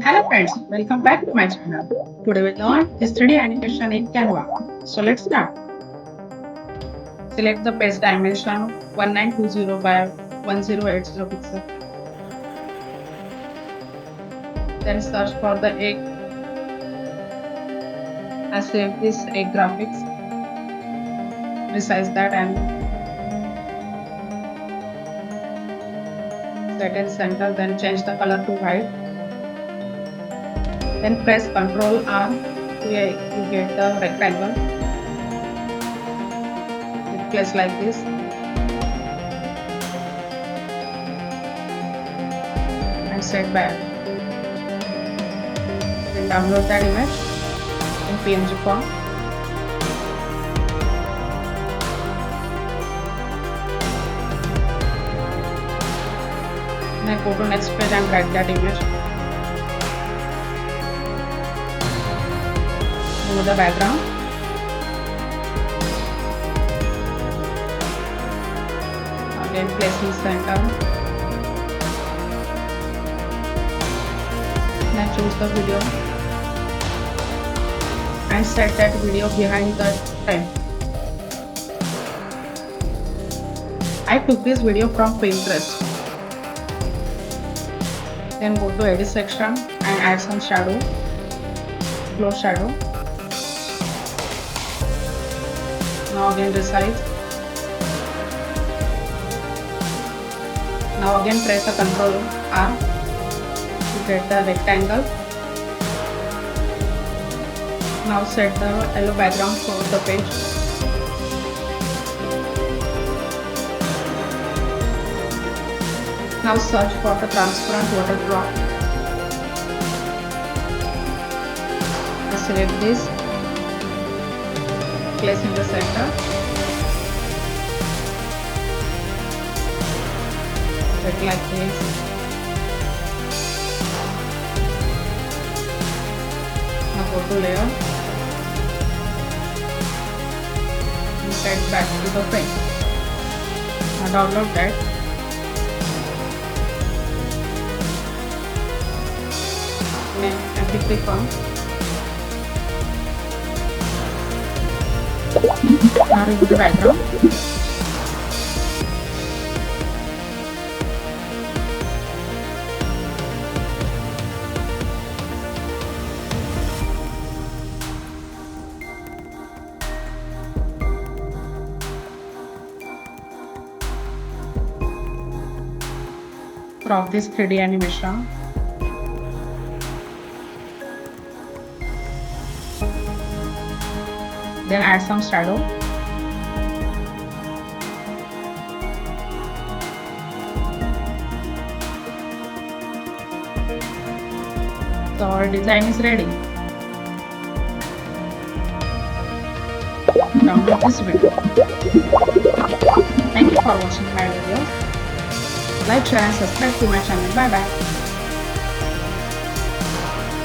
Hello friends, welcome back to my channel. Today we learn this 3D animation in Canva. So let's start. Select the page dimension 1920 by 1080 pixel. Then search for the egg and save this egg graphics. Resize that and set in center, then change the color to white. Then press Ctrl R to get the rectangle. It plays like this. And set back. Then download that image in PNG form. Then go to next page and drag that image. Remove the background. Again place in center. Then choose the video and set that video behind the frame. I took this video from Pinterest. Then go to edit section and add some shadow, glow shadow. Now again resize. Now again press the Ctrl R to get the rectangle. Now set the yellow background for the page. Now search for the transparent water drop. Select this, place in the center, set like this. Now go to layer and set back to the frame. Now download that. And click on. Now remove the background. Crop this 3D animation. Then add some shadow. So our design is ready. Download this video. Thank you for watching my videos. Like, share and subscribe to my channel. Bye bye.